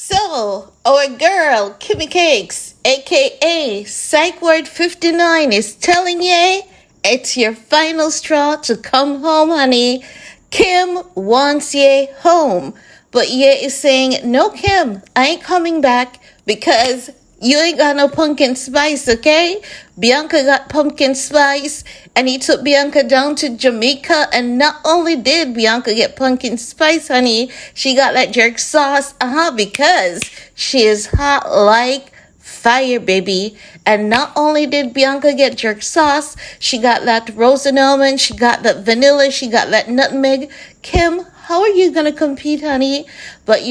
So, our girl, Kimmy Cakes, aka Psych Word 59, is telling ye it's your final straw to come home, honey. Kim wants ye home. But ye is saying, no, Kim, I ain't coming back because you ain't got no pumpkin spice, okay? Bianca got pumpkin spice, and he took Bianca down to Jamaica. And not only did Bianca get pumpkin spice, honey, she got that jerk sauce, because she is hot like fire, baby. And not only did Bianca get jerk sauce, she got that rose and almond, she got that vanilla, she got that nutmeg. Kim, how are you gonna compete, honey? But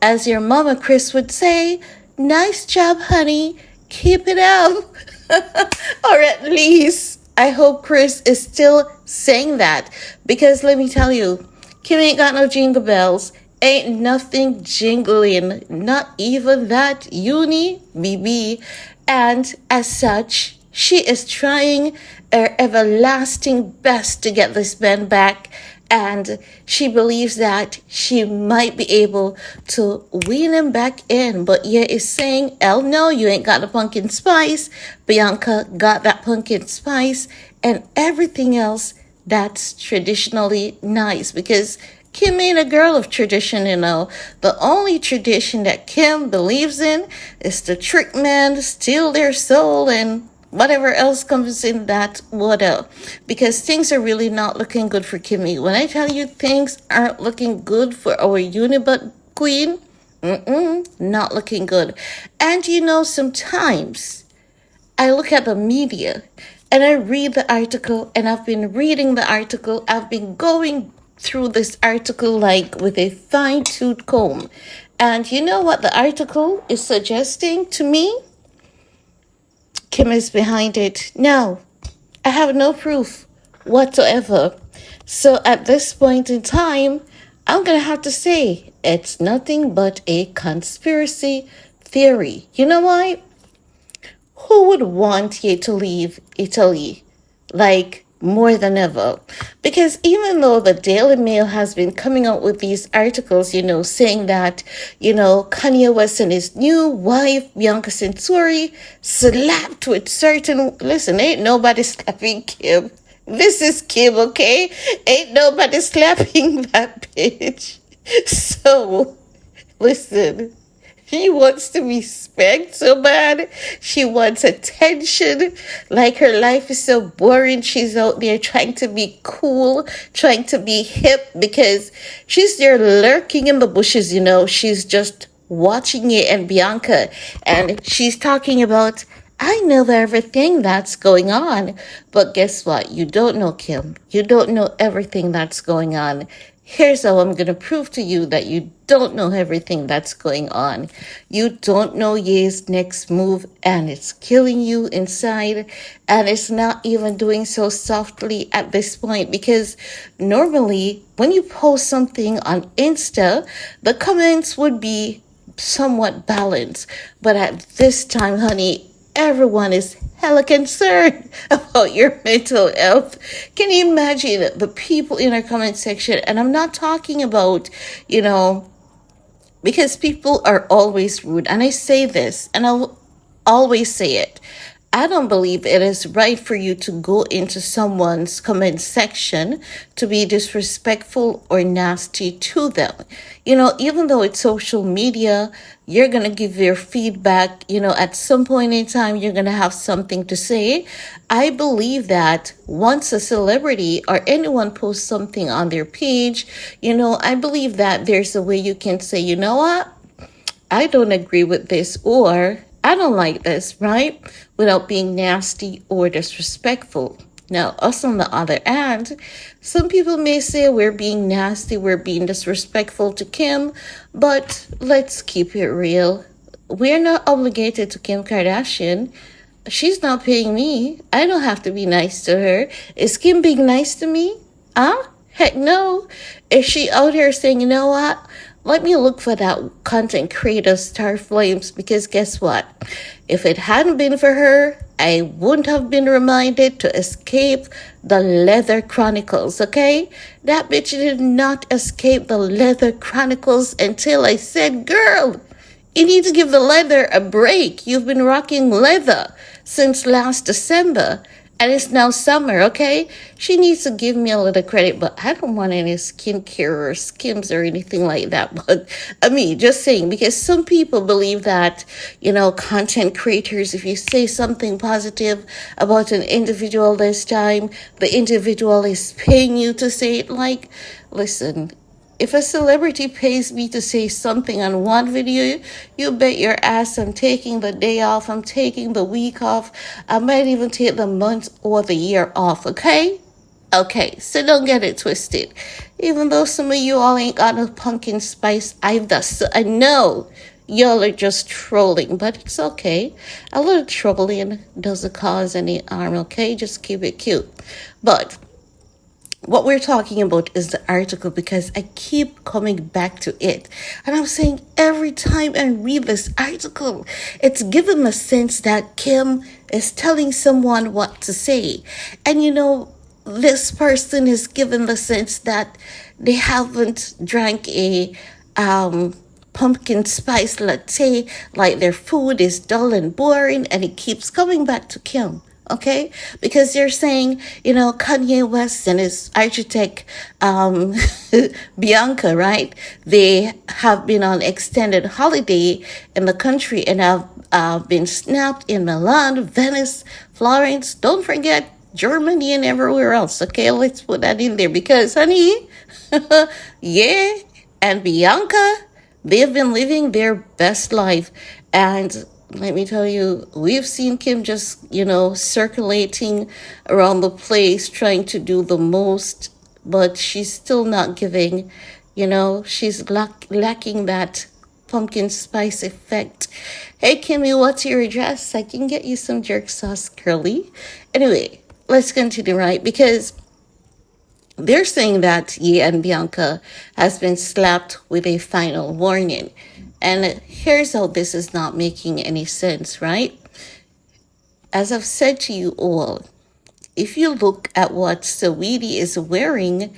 as your mama Chris would say, nice job, honey. Keep it up. Or at least, I hope Chris is still saying that. Because let me tell you, Kim ain't got no jingle bells. Ain't nothing jingling. Not even that uni BB. And as such, she is trying her everlasting best to get this man back. And she believes that she might be able to wean him back in. But yeah, is saying, "Hell no, you ain't got the pumpkin spice." Bianca got that pumpkin spice and everything else that's traditionally nice. Because Kim ain't a girl of tradition, The only tradition that Kim believes in is to trick men, steal their soul, and whatever else comes in that order. Because things are really not looking good for Kimmy. When I tell you things aren't looking good for our Unibut queen, not looking good. And sometimes I look at the media and I read the article, and I've been reading the article. I've been going through this article like with a fine-tooth comb. And you know what the article is suggesting to me? Kim is behind it. No, I have no proof whatsoever. So at this point in time, I'm going to have to say it's nothing but a conspiracy theory. You know why? Who would want you to leave Italy like more than ever? Because even though the Daily Mail has been coming out with these articles, saying that, Kanye West and his new wife, Bianca Censori, slapped with certain, listen, ain't nobody slapping Kim. This is Kim, okay? Ain't nobody slapping that bitch. So, listen. She wants to be spanked so bad. She wants attention. Like her life is so boring. She's out there trying to be cool, trying to be hip because she's there lurking in the bushes, She's just watching it and Bianca. And she's talking about, I know everything that's going on. But guess what? You don't know, Kim. You don't know everything that's going on. Here's how I'm going to prove to you that you don't know everything that's going on. You don't know Ye's next move, and it's killing you inside, and it's not even doing so softly at this point, because normally when you post something on Insta, the comments would be somewhat balanced. But at this time, honey, everyone is hella concerned about your mental health. Can you imagine the people in our comment section? And I'm not talking about, because people are always rude. And I say this, and I'll always say it. I don't believe it is right for you to go into someone's comment section to be disrespectful or nasty to them. Even though it's social media, you're going to give your feedback. At some point in time, you're going to have something to say. I believe that once a celebrity or anyone posts something on their page, I believe that there's a way you can say, you know what? I don't agree with this, or I don't like this, right? Without being nasty or disrespectful. Now, us on the other hand, some people may say we're being nasty, we're being disrespectful to Kim, but let's keep it real. We're not obligated to Kim Kardashian. She's not paying me. I don't have to be nice to her. Is Kim being nice to me? Heck no. Is she out here saying, you know what? Let me look for that content creator Star Flames, because guess what? If it hadn't been for her, I wouldn't have been reminded to escape the Leather Chronicles, okay? That bitch did not escape the Leather Chronicles until I said, girl, You need to give the leather a break. You've been rocking leather since last December, and it's now summer, okay? She needs to give me a little credit, but I don't want any skincare or skims or anything like that. But I mean, just saying, because some people believe that, content creators, if you say something positive about an individual this time, the individual is paying you to say it. Like, listen, if a celebrity pays me to say something on one video, you bet your ass I'm taking the day off, I'm taking the week off, I might even take the month or the year off, okay? Okay, so don't get it twisted. Even though some of you all ain't got no pumpkin spice either, so I know y'all are just trolling, but it's okay. A little trolling doesn't cause any harm, okay? Just keep it cute. But what we're talking about is the article because I keep coming back to it. And I'm saying every time I read this article, it's given a sense that Kim is telling someone what to say. And this person is given the sense that they haven't drank a pumpkin spice latte, like their food is dull and boring, and it keeps coming back to Kim. Okay, because you're saying, Kanye West and his architect, Bianca, right? They have been on extended holiday in the country and have been snapped in Milan, Venice, Florence. Don't forget Germany and everywhere else. Okay, let's put that in there because, honey, yeah, and Bianca, they've been living their best life. And let me tell you, we've seen Kim just, circulating around the place trying to do the most, but she's still not giving, she's lacking that pumpkin spice effect. Hey, Kimmy, what's your address? I can get you some jerk sauce, curly. Anyway, let's continue, right? Because they're saying that Ye and Bianca has been slapped with a final warning. And here's how this is not making any sense, right? As I've said to you all, if you look at what Saweetie is wearing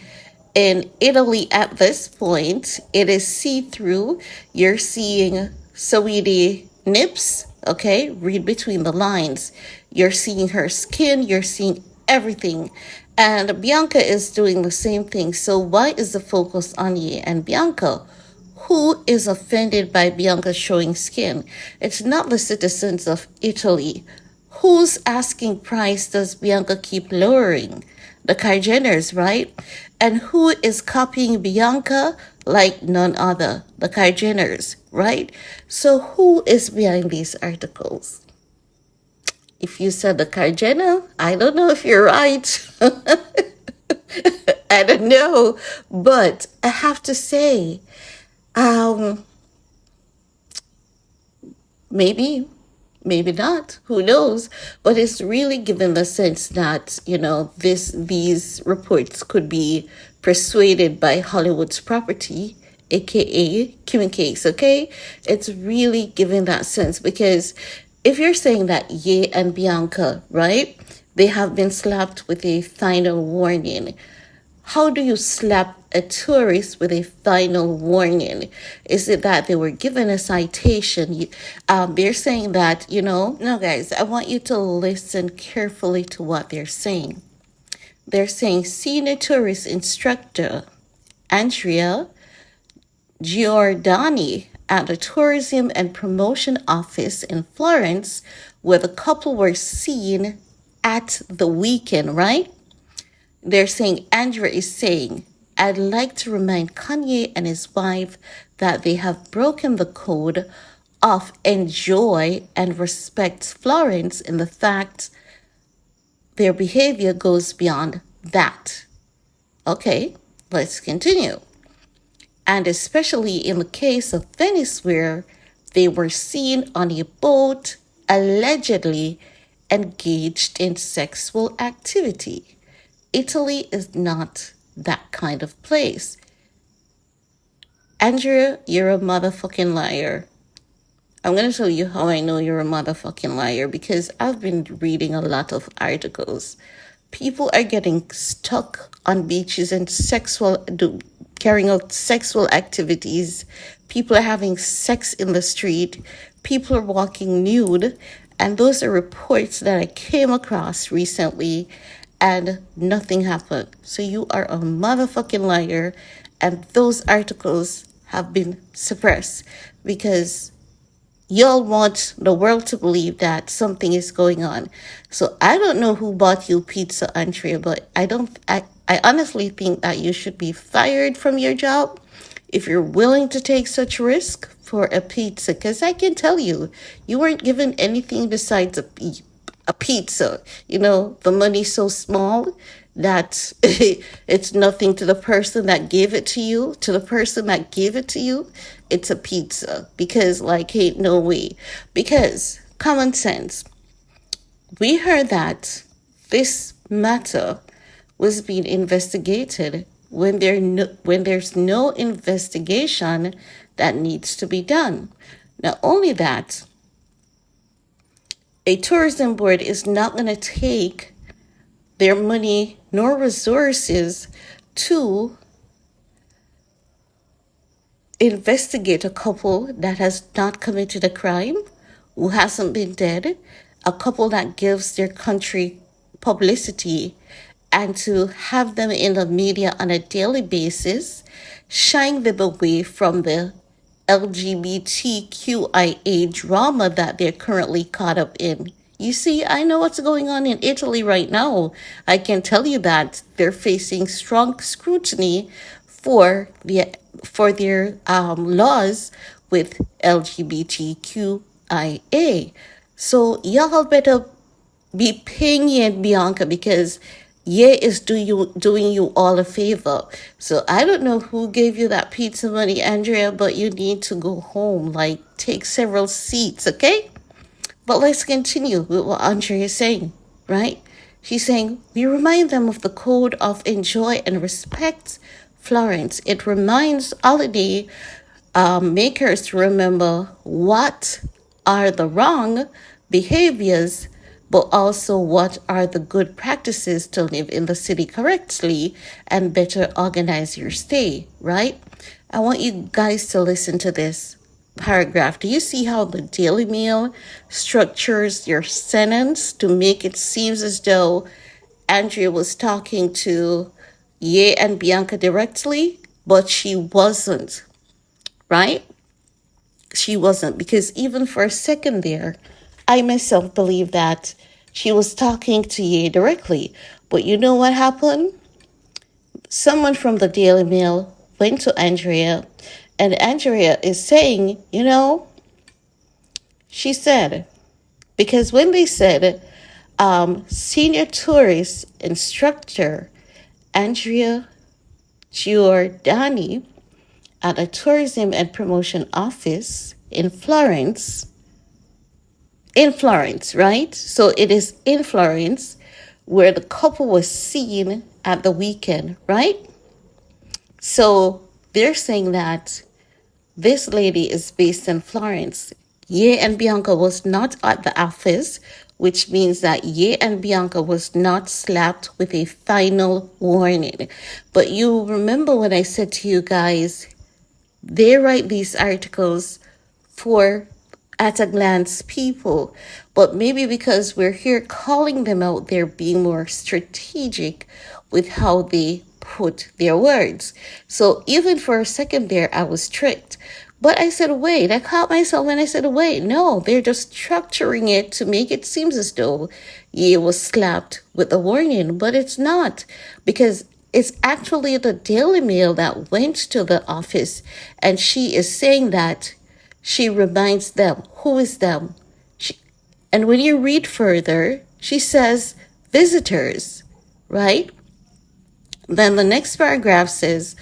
in Italy at this point, it is see-through. You're seeing Saweetie nips, okay? Read between the lines. You're seeing her skin. You're seeing everything. And Bianca is doing the same thing. So why is the focus on Ye and Bianca? Who is offended by Bianca showing skin? It's not the citizens of Italy. Whose asking price does Bianca keep lowering? The Kardashians, right? And who is copying Bianca like none other? The Kardashians, right? So who is behind these articles? If you said the Kardashians, I don't know if you're right. I don't know. But I have to say, maybe not. Who knows? But it's really given the sense that, these reports could be persuaded by Hollywood's property, aka Kim Cakes, okay? It's really giving that sense because if you're saying that Ye and Bianca, right, they have been slapped with a final warning. How do you slap a tourist with a final warning? Is it that they were given a citation? They're saying that, no, guys, I want you to listen carefully to what they're saying. They're saying senior tourist instructor Andrea Giordani at the Tourism and Promotion Office in Florence, where the couple were seen at the weekend, right? They're saying, Andrea is saying, I'd like to remind Kanye and his wife that they have broken the code of enjoy and respect Florence in the fact their behavior goes beyond that. Okay, let's continue. And especially in the case of Venice, where they were seen on a boat allegedly engaged in sexual activity. Italy is not that kind of place. Andrea, you're a motherfucking liar. I'm going to tell you how I know you're a motherfucking liar because I've been reading a lot of articles. People are getting stuck on beaches and carrying out sexual activities People are having sex in the street. People are walking nude. And those are reports that I came across recently, and nothing happened. So you are a motherfucking liar. And those articles have been suppressed because y'all want the world to believe that something is going on. So I don't know who bought you pizza, Andrea, but I honestly think that you should be fired from your job if you're willing to take such risk for a pizza. Because I can tell you, you weren't given anything besides a pizza. You know, the money's so small that it's nothing to the person that gave it to you. To the person that gave it to you, it's a pizza. Because, like, ain't no way. Because, common sense, we heard that this matter was being investigated when there's no investigation that needs to be done. Not only that, a tourism board is not going to take their money nor resources to investigate a couple that has not committed a crime, who hasn't been dead, a couple that gives their country publicity, and to have them in the media on a daily basis, shying them away from the LGBTQIA drama that they're currently caught up in. You see, I know what's going on in Italy right now. I can tell you that they're facing strong scrutiny for their laws with LGBTQIA. So y'all better be paying Ye and Bianca, because Ye is doing you all a favor. So I don't know who gave you that pizza money, Andrea, but you need to go home. Like, take several seats, okay? But let's continue with what Andrea is saying, right? She's saying, we remind them of the code of enjoy and respect Florence. It reminds holiday makers to remember what are the wrong behaviors, but also what are the good practices to live in the city correctly and better organize your stay, right? I want you guys to listen to this paragraph. Do you see how the Daily Mail structures your sentence to make it seem as though Andrea was talking to Ye and Bianca directly, but she wasn't, right? She wasn't, because even for a second there, I myself believe that she was talking to Ye directly. But you know what happened? Someone from the Daily Mail went to Andrea, and Andrea is saying, you know, she said, because when they said senior tourist instructor Andrea Giordani at a tourism and promotion office in Florence, right? So it is in Florence where the couple was seen at the weekend, right? So they're saying that this lady is based in Florence. Ye and Bianca was not at the office, which means that Ye and Bianca was not slapped with a final warning. But you remember when I said to you guys, they write these articles for at a glance people, but maybe because we're here calling them out, they're being more strategic with how they put their words. So even for a second there, I was tricked. But I said, wait, I caught myself and I said, wait, no, they're just structuring it to make it seem as though Ye was slapped with a warning, but it's not, because it's actually the Daily Mail that went to the office, and she is saying that she reminds them. Who is them? And when you read further, she says visitors, right? Then the next paragraph says,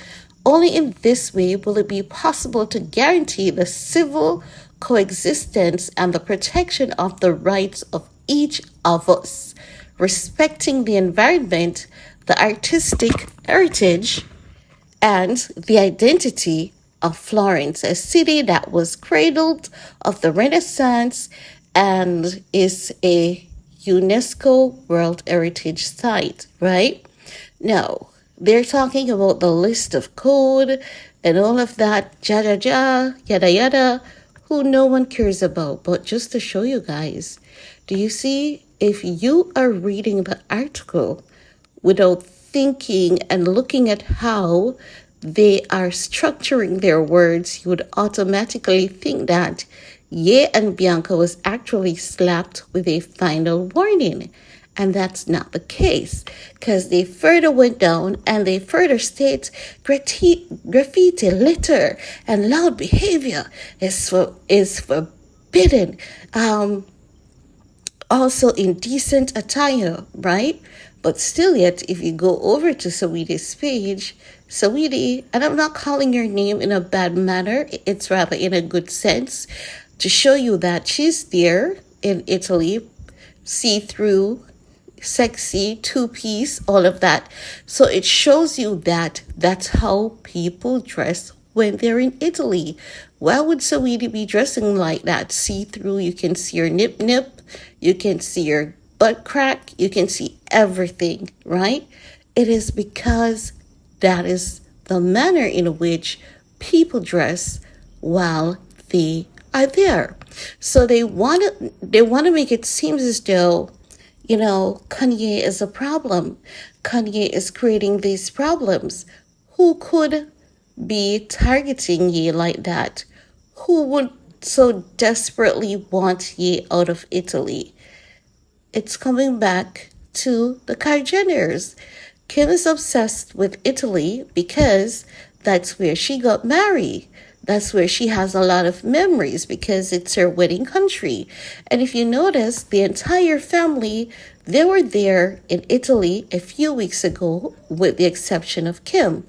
only in this way will it be possible to guarantee the civil coexistence and the protection of the rights of each of us, respecting the environment, the artistic heritage, and the identity of Florence, a city that was cradled of the Renaissance and is a UNESCO World Heritage Site, right? Now, they're talking about the list of code and all of that, yada yada, who no one cares about. But just to show you guys, do you see, if you are reading the article without thinking and looking at how they are structuring their words, you would automatically think that Ye and Bianca was actually slapped with a final warning. And that's not the case, because they further went down and they further state graffiti, litter, and loud behavior is forbidden. Also indecent attire, right? But still yet, if you go over to Saweetie's page, Saweetie, and I'm not calling your name in a bad manner, it's rather in a good sense, to show you that she's there in Italy, see-through, sexy, two-piece, all of that. So it shows you that that's how people dress when they're in Italy. Why would Saweetie be dressing like that? See-through, you can see your nip, you can see your butt crack, you can see everything, right? It is because that is the manner in which people dress while they are there. So they want to make it seem as though, Kanye is a problem. Kanye is creating these problems. Who could be targeting Ye like that? Who would so desperately want Ye out of Italy? It's coming back to the Kardashians. Kim is obsessed with Italy because that's where she got married. That's where she has a lot of memories because it's her wedding country. And if you notice, the entire family, they were there in Italy a few weeks ago, with the exception of Kim.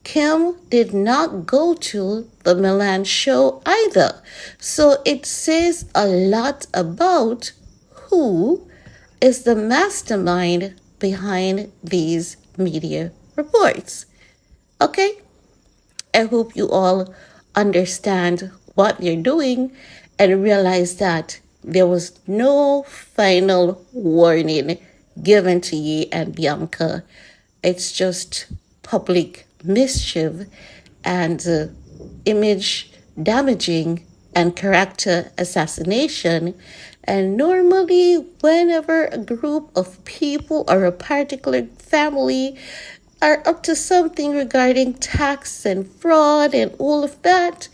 Kim did not go to the Milan show either. So it says a lot about who is the mastermind behind these media reports. Okay? I hope you all understand what they're doing and realize that there was no final warning given to Ye and Bianca. It's just public mischief and image damaging and character assassination. And normally, whenever a group of people or a particular family are up to something regarding tax and fraud and all of that,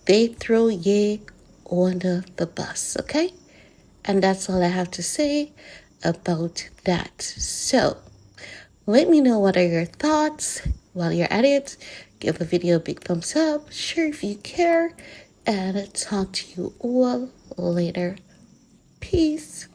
they throw Ye under the bus, okay? And that's all I have to say about that. So, let me know what are your thoughts. While you're at it, give the video a big thumbs up, share if you care, and talk to you all later. Peace.